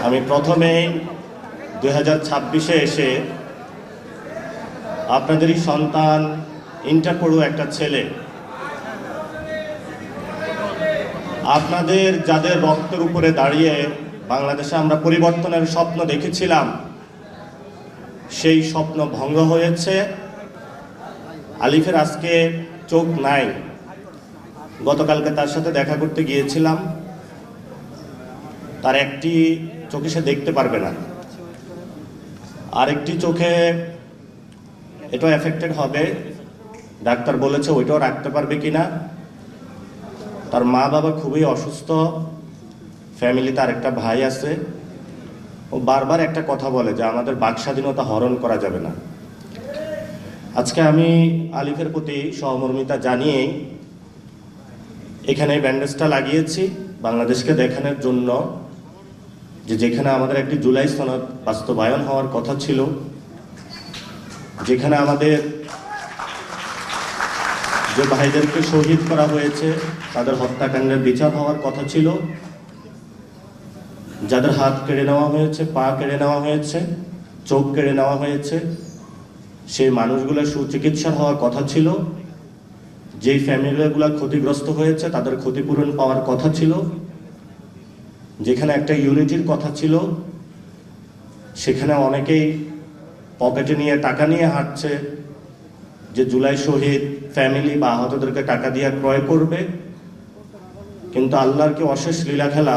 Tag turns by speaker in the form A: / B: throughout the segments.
A: আমি প্রথমেই 2026-এ এসে আপনাদেরই সন্তান, ইন্টার পড়ুয়া একটা ছেলে, আপনাদের যাদের রক্তের উপরে দাঁড়িয়ে বাংলাদেশে আমরা পরিবর্তনের স্বপ্ন দেখেছিলাম, সেই স্বপ্ন ভঙ্গ হয়েছে। আলিফের আজকে চোখ নাই। গতকালকে তার সাথে দেখা করতে গিয়েছিলাম, তার একটি চোখে সে দেখতে পারবে না, আরেকটি চোখে এটাও এফেক্টেড হবে। ডাক্তার বলেছে ওইটাও রাখতে পারবে কিনা। তার মা বাবা খুবই অসুস্থ, ফ্যামিলিতে আরেকটা ভাই আছে। ও বারবার একটা কথা বলে যে আমাদের বাক স্বাধীনতা হরণ করা যাবে না। আজকে আমি আলিফের প্রতি সহমর্মিতা জানিয়েই এখানে ব্যান্ডেজটা লাগিয়েছি, বাংলাদেশকে দেখানোর জন্য যে যেখানে আমাদের একটি জুলাই সনদ বাস্তবায়ন হওয়ার কথা ছিল, যেখানে আমাদের যে ভাইদেরকে শহীদ করা হয়েছে তাদের হত্যাকাণ্ডের বিচার হওয়ার কথা ছিল, যাদের হাত কেড়ে নেওয়া হয়েছে, পা কেড়ে নেওয়া হয়েছে, চোখ কেড়ে নেওয়া হয়েছে, সেই মানুষগুলোর সুচিকিৎসা হওয়ার কথা ছিল, যেই ফ্যামিলিগুলো ক্ষতিগ্রস্ত হয়েছে তাদের ক্ষতিপূরণ পাওয়ার কথা ছিল, যেখানে একটা ইউনিটির কথা ছিল, সেখানে অনেকেই পকেটে নিয়ে টাকা নিয়ে হাঁটছে যে জুলাই শহীদ ফ্যামিলি বা আহতদেরকে টাকা দিয়ে ক্রয় করবে। কিন্তু আল্লাহর কি অশেষ লীলা খেলা,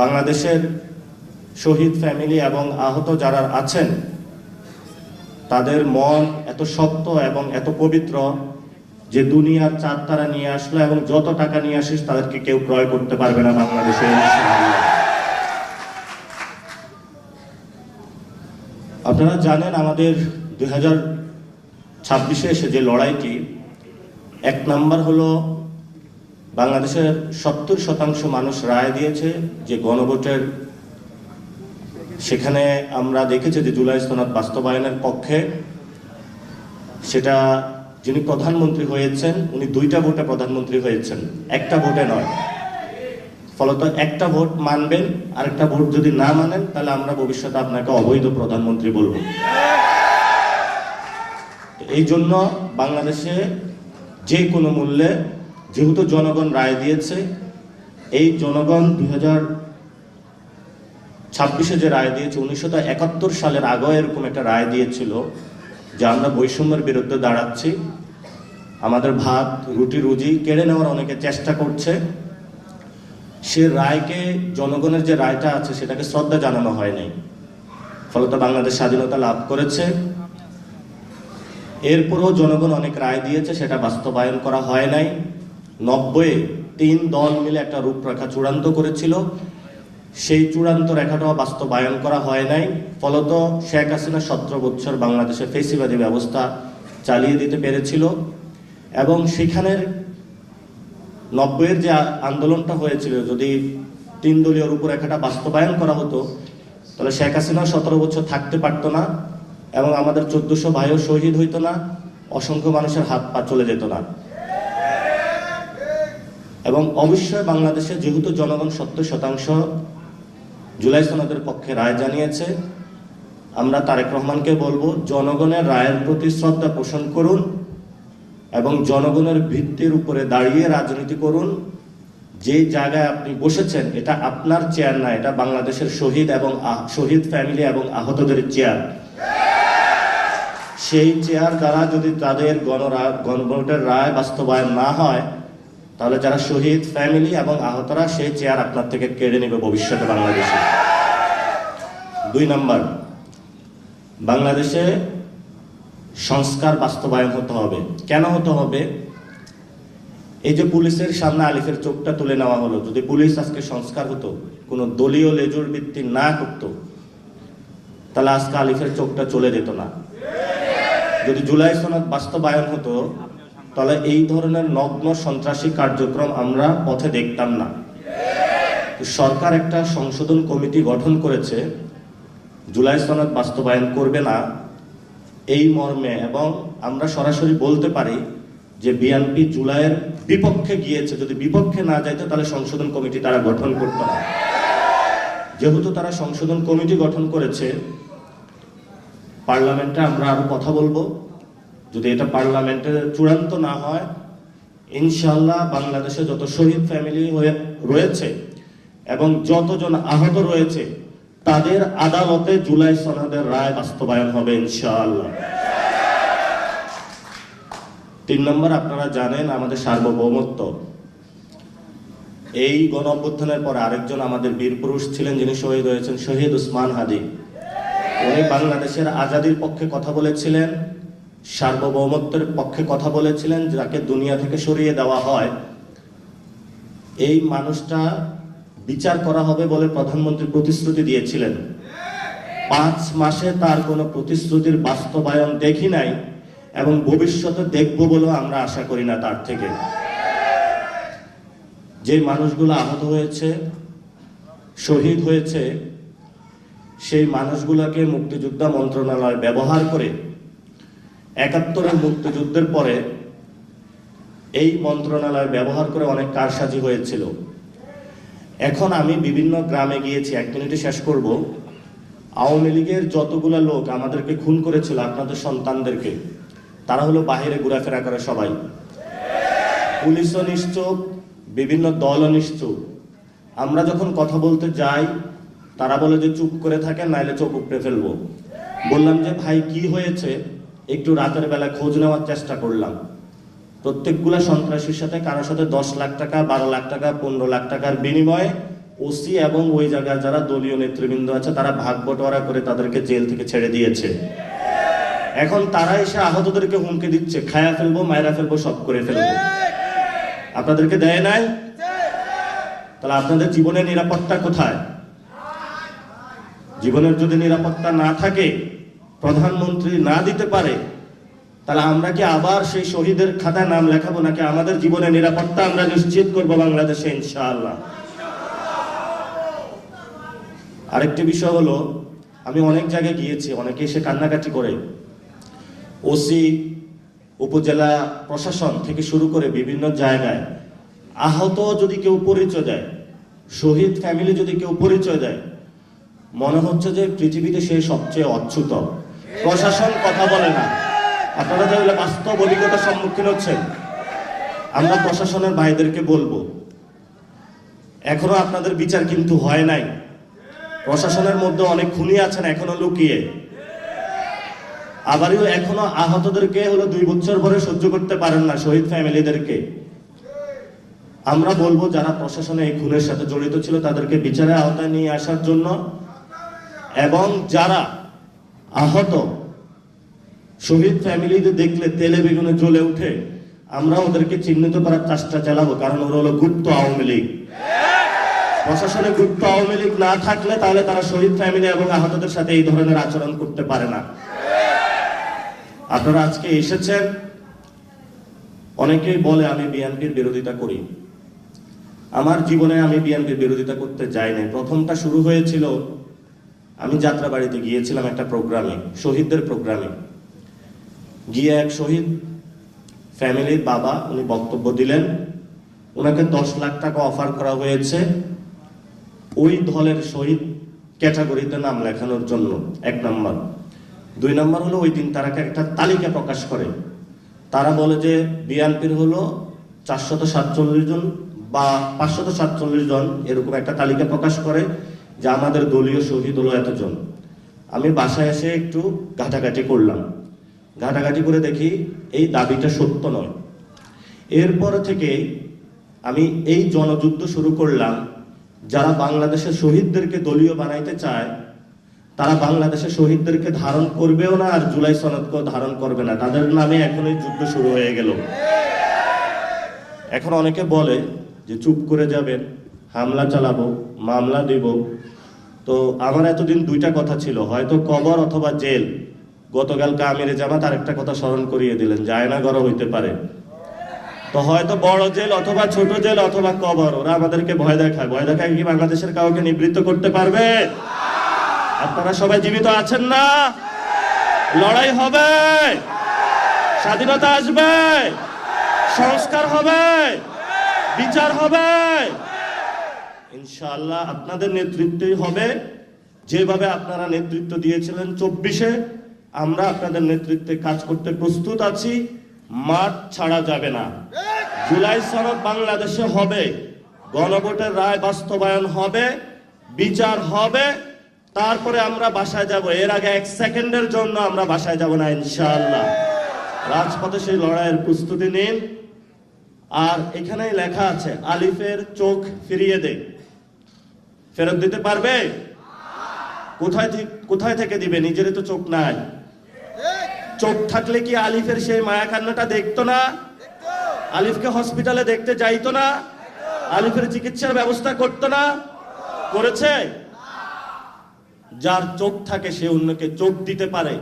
A: বাংলাদেশের শহীদ ফ্যামিলি এবং আহত যারা আছেন তাদের মন এত শক্ত এবং এত পবিত্র যে দুনিয়ার চাঁদ তারা নিয়ে আসলো এবং যত টাকা নিয়ে আসিস তাদেরকে কেউ ক্রয় করতে পারবে না বাংলাদেশে। আপনারা জানেন আমাদের 2026-এ এসে যে লড়াইটি, এক নাম্বার হলো বাংলাদেশের 70% মানুষ রায় দিয়েছে যে গণভোটের, সেখানে আমরা দেখেছি যে জুলাই সনদ বাস্তবায়নের পক্ষে। সেটা যিনি প্রধানমন্ত্রী হয়েছেন উনি 2টা ভোটে প্রধানমন্ত্রী হয়েছেন, একটা ভোটে নয়। ফলত একটা ভোট মানবেন, আরেকটা ভোট যদি না মানেন তাহলে আমরা ভবিষ্যতে আপনাকে অবৈধ প্রধানমন্ত্রী বলবো। এই জন্য বাংলাদেশে যে কোনো মূল্যে, যেহেতু জনগণ রায় দিয়েছে, এই জনগণ 2026-এ যে রায় দিয়েছে, 1971 সালের আগেও এরকম একটা রায় দিয়েছিল যে আমরা বৈষম্যের বিরুদ্ধে দাঁড়াচ্ছি, আমাদের ভাত রুটি রুজি কেড়ে নেওয়ার অনেকে চেষ্টা করছে। সে রায়কে, জনগণের যে রায়টা আছে সেটাকে শ্রদ্ধা জানানো হয় নাই, ফলত বাংলাদেশ স্বাধীনতা লাভ করেছে। এরপরও জনগণ অনেক রায় দিয়েছে, সেটা বাস্তবায়ন করা হয় নাই। 90-এ 3 দল মিলে একটা রূপরেখা চূড়ান্ত করেছিল, সেই চূড়ান্ত রেখাটাও বাস্তবায়ন করা হয় নাই। ফলত শেখ হাসিনা 17 বছর বাংলাদেশে ফেসিবাদী ব্যবস্থা চালিয়ে দিতে পেরেছিল। এবং সেখানের 90-এর যে আন্দোলনটা হয়েছিল, যদি 3 দলীয় রূপরেখাটা বাস্তবায়ন করা হতো তাহলে শেখ হাসিনা 17 বছর থাকতে পারতো না এবং আমাদের 1400 ভাইও শহীদ হইতো না, অসংখ্য মানুষের হাত পা চলে যেত না। এবং অবশ্যই বাংলাদেশে যেহেতু জনগণ 70% জুলাই সনদের পক্ষে রায় জানিয়েছে, আমরা তারেক রহমানকে বলবো জনগণের রায়ের প্রতি শ্রদ্ধা পোষণ করুন এবং জনগণের ভিত্তির উপরে দাঁড়িয়ে রাজনীতি করুন। যে জায়গায় আপনি বসেছেন এটা আপনার চেয়ার না, এটা বাংলাদেশের শহীদ এবং শহীদ ফ্যামিলি এবং আহতদের চেয়ার। সেই চেয়ার দ্বারা যদি তাদের গণভোটের রায় বাস্তবায়ন না হয় তাহলে যারা শহীদ ফ্যামিলি এবং আহতরা সেই চেয়ার আপনার থেকে কেড়ে নেবে ভবিষ্যতে বাংলাদেশে। 2 নাম্বার, বাংলাদেশে সংস্কার বাস্তবায়ন হতে হবে। কেন হতে হবে? এই যে পুলিশের সামনে আলিফের চোখটা তুলে নেওয়া হলো, যদি পুলিশ আজকে সংস্কার হতো, কোনো দলীয় লেজুর ভিত্তি না করত, তাহলে আজকে আলিফের চোখটা চলে যেত না। যদি জুলাই সনদ বাস্তবায়ন হতো তাহলে এই ধরনের নগ্ন সন্ত্রাসী কার্যক্রম আমরা পথে দেখতাম না। সরকার একটা সংশোধন কমিটি গঠন করেছে, জুলাই সনদ বাস্তবায়ন করবে না এই মর্মে, এবং আমরা সরাসরি বলতে পারি যে বিএনপি জুলাইয়ের বিপক্ষে গিয়েছে। যদি বিপক্ষে না যাইতো তাহলে সংশোধন কমিটি তারা গঠন করতো না। যেহেতু তারা সংশোধন কমিটি গঠন করেছে, পার্লামেন্টে আমরা আরো কথা বলবো। যদি এটা পার্লামেন্টে চূড়ান্ত না হয়, ইনশাআল্লাহ বাংলাদেশে যত শহীদ ফ্যামিলি রয়েছে এবং যতজন আহত রয়েছে তাদের আদালতে জুলাই সনদের রায় বাস্তবায়ন হবে ইনশাআল্লাহ। 3 নম্বর, আপনারা জানেন আমাদের সার্বভৌমত্ব। এই গণ অভ্যুত্থানের পরে আরেকজন আমাদের বীর পুরুষ ছিলেন যিনি শহীদ হয়েছেন, শহীদ উসমান হাদি। উনি বাংলাদেশের আজাদির পক্ষে কথা বলেছিলেন, সার্বভৌমত্বের পক্ষে কথা বলেছিলেন, যাকে দুনিয়া থেকে সরিয়ে দেওয়া হয়। এই মানুষটা বিচার করা হবে বলে প্রধানমন্ত্রী প্রতিশ্রুতি দিয়েছিলেন। 5 মাসে তার কোনো প্রতিশ্রুতির বাস্তবায়ন দেখি নাই এবং ভবিষ্যতে দেখব বলেও আমরা আশা করি না তার থেকে। যে মানুষগুলো আহত হয়েছে, শহীদ হয়েছে, সেই মানুষগুলোকে মুক্তিযোদ্ধা মন্ত্রণালয় ব্যবহার করে 71-এর মুক্তিযুদ্ধের পরে এই মন্ত্রণালয় ব্যবহার করে অনেক কারসাজি হয়েছিল। এখন আমি বিভিন্ন গ্রামে গিয়েছি, 1 মিনিটে শেষ করব। আওয়ামী লীগের যতগুলা লোক আমাদেরকে খুন করেছিল, আপনাদের সন্তানদেরকে, তারা হলো বাহিরে ঘোরাফেরা করে সবাই। পুলিশও নিশ্চুপ, বিভিন্ন দলও নিশ্চুপ। আমরা যখন কথা বলতে যাই তারা বলে যে চুপ করে থাকেন, নাইলে চোখ উপড়ে ফেলবো। বললাম যে ভাই কি হয়েছে, একটু রাতের বেলা খোঁজ নেওয়ার চেষ্টা করলাম। প্রত্যেকগুলা সন্ত্রাসীর সাথে কারোর সাথে 10 লাখ টাকা, 12 লাখ টাকা, 15 লাখ টাকার বিনিময়ে ওসি এবং ওই জায়গায় যারা দলীয় নেতৃবৃন্দ আছে তারা ভাগ বটোয়ারা করে তাদেরকে জেল থেকে ছেড়ে দিয়েছে। এখন তারা এসে আহতদেরকে হুমকি দিচ্ছে, খায়া ফেলবো, মায়েরা ফেলবো, সব করে ফেলবো। আপনাদেরকে দেয় নাই? তাহলে আপনাদের জীবনের নিরাপত্তা কোথায়? জীবনের যদি নিরাপত্তা না থাকে, প্রধানমন্ত্রী না দিতে পারে, তাহলে আমরা কি আবার সেই শহীদের খাতায় নাম লেখাবো, নাকি আমাদের জীবনের নিরাপত্তা আমরা নিশ্চিত করবো বাংলাদেশে ইনশাআল্লাহ? আরেকটি বিষয় হলো, আমি অনেক জায়গায় গিয়েছি, অনেকে এসে কান্নাকাটি করে। ওসি, উপজেলা প্রশাসন থেকে শুরু করে বিভিন্ন জায়গায় আহত যদি কেউ পরিচয় দেয়, শহীদ ফ্যামিলি যদি কেউ পরিচয় দেয়, মনে হচ্ছে যে পৃথিবীতে সে সবচেয়ে অচ্যুত। প্রশাসন কথা বলে না। আপনারা তাহলে বাস্তব অভিজ্ঞতার সম্মুখীন হচ্ছেন। আমরা প্রশাসনের ভাইদেরকে বলবো, এখনো আপনাদের বিচার কিন্তু হয় নাই। প্রশাসনের মধ্যে অনেক খুনি আছেন এখনো লুকিয়ে। আবারও এখনো আহতদেরকে হলো 2 বছর পরে সহ্য করতে পারেন না, শহীদ ফ্যামিলিদেরকে। আমরা বলবো যারা প্রশাসনে এই খুনের সাথে জড়িত ছিল তাদেরকে বিচারের আওতায় নিয়ে আসার জন্য, এবং যারা আহত শহীদ ফ্যামিলিদের দেখলে তেলে বেগুনে জ্বলে উঠে, আমরা ওদেরকে চিহ্নিত করার চেষ্টা চালাবো, কারণ ওরা হলো গুপ্ত আওয়ামী লীগ। প্রশাসনে গুপ্ত আওয়ামী লীগ না থাকলে তাহলে তারা শহীদ ফ্যামিলি এবং আহতদের সাথে এই ধরনের আচরণ করতে পারে না। আপনারা আজকে এসেছেন, অনেকেই বলে আমি বিএনপির বিরোধিতা করি। আমার জীবনে আমি বিএনপির বিরোধিতা করতে যাই নাই। প্রথমটা শুরু হয়েছিল, আমি যাত্রাবাড়িতে গিয়েছিলাম একটা প্রোগ্রামে, শহীদদের প্রোগ্রামে। গিয়ে এক শহীদ ফ্যামিলির বাবা, উনি বক্তব্য দিলেন। ওনাকে 10 লাখ টাকা অফার করা হয়েছে ওই দলের শহীদ ক্যাটাগরিতে নাম লেখানোর জন্য, 1 নম্বর। 2 নম্বর হলো ওই দিন তারা একটা তালিকা প্রকাশ করে। তারা বলে যে বিএনপির হলো 447 জন বা 547 জন, এরকম একটা তালিকা প্রকাশ করে যে আমাদের দলীয় শহীদ হলো এতজন। আমি বাসায় এসে একটু ঘাটাঘাটি করলাম। ঘাটাঘাটি করে দেখি এই দাবিটা সত্য নয়। এরপর থেকে আমি এই জনযুদ্ধ শুরু করলাম। যারা বাংলাদেশের শহীদদেরকে দলীয় বানাইতে চায় তারা বাংলাদেশের শহীদদেরকে ধারণ করবেও না, আর জুলাই সনদকেও ধারণ করবে না। তাদের নামে এখন এই যুদ্ধ শুরু হয়ে গেল। এখন অনেকে বলে যে চুপ করে যাবেন, হামলা চালাবো, মামলা দিব। তো আমার এতদিন 2টা কথা ছিল, হয়তো কবর অথবা জেল। গতকালকে আমিরে জামাত আরেকটা কথা স্মরণ করিয়ে দিলেন, জায়না গড় হইতে পারে। তো হয়তো বড় জেল অথবা ছোট জেল অথবা কবর। ওরা আমাদেরকে ভয় দেখায়। ভয় দেখায় কি বাংলাদেশের কাউকে নিবৃত্ত করতে পারবে? আপনারা সবাই জীবিত আছেন না? লড়াই হবে, স্বাধীনতা আসবে, সংস্কার হবে, বিচার হবে ইনশাআল্লাহ আপনাদের নেতৃত্বই হবে, যেভাবে আপনারা নেতৃত্ব দিয়েছিলেন 24-এ। আমরা আপনাদের নেতৃত্বে কাজ করতে প্রস্তুত আছি, মাঠ ছাড়া যাবে না। জুলাই সনদ বাংলাদেশে হবে, গণভোটের রায় বাস্তবায়ন হবে, বিচার হবে, তারপরে আমরা বাসায় যাব। এর আগে 1 সেকেন্ডের জন্য আমরা বাসায় যাব না ইনশাআল্লাহ। রাজপথে সেই লড়াইয়ের প্রস্তুতি নিন। আর এখানেই লেখা আছে, আলিফের চোখ ফিরিয়ে দে। ফেরত দিতে পারবে? কোথায় থেকে দিবে? নিজেরই তো চোখ নাই। চোখ থাকলে কি আলিফের সেই মায়া কান্নাটা দেখতো না? আলিফকে হসপিটালে দেখতে যাইতো না? আলিফের চিকিৎসার ব্যবস্থা করতো না? করেছে? যার চোখ থাকে সে অন্যকে চোখ দিতে পারে।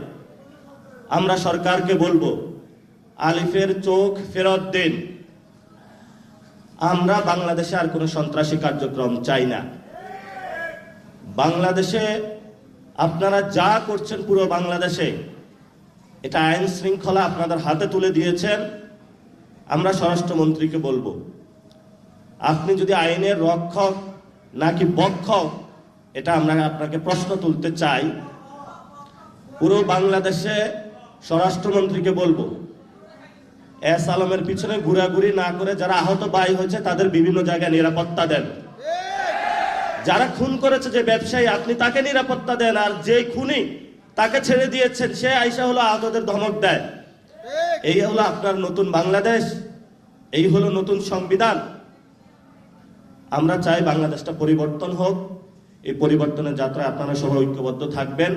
A: আমরা সরকারকে বলবো, আলিফের চোখ ফেরত দিন। আমরা বাংলাদেশে আর কোনো সন্ত্রাসী কার্যক্রম চাই না। বাংলাদেশে আপনারা যা করছেন, পুরো বাংলাদেশে এটা আইন শৃঙ্খলা আপনাদের হাতে তুলে দিয়েছেন। আমরা স্বরাষ্ট্রমন্ত্রীকে বলবো, আপনি যদি আইনের রক্ষক নাকি বক্ষক, এটা আমরা আপনাকে প্রশ্ন তুলতে চাই। পুরো বাংলাদেশে স্বরাষ্ট্রমন্ত্রীকে বলবো, এস আলমের পিছনে ঘোরাঘুরি না করে যারা আহত ভাই হয়েছে তাদের বিভিন্ন জায়গায় নিরাপত্তা দেন। যারা খুন করেছে যে ব্যবসায়ী, আপনি তাকে নিরাপত্তা দেন। আর যে খুনি তাকে ছেড়ে দিয়েছেন, সে আইসা হলো আহতদের ধমক দেয়। এই হলো আপনার নতুন বাংলাদেশ, এই হলো নতুন সংবিধান। আমরা চাই বাংলাদেশটা পরিবর্তন হোক। এই পরিবর্তনের যাত্রায় আপনারা সবাই ঐক্যবদ্ধ থাকবেন।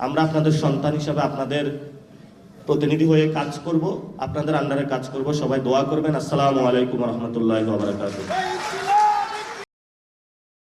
A: আমরা আপনাদের সন্তান হিসাবে আপনাদের প্রতিনিধি হয়ে কাজ করব, আপনাদের আন্ডারে কাজ করব। সবাই দোয়া করবেন। আসসালামু আলাইকুম রহমতুল্লাহ ওয়া বারাকাতুহু।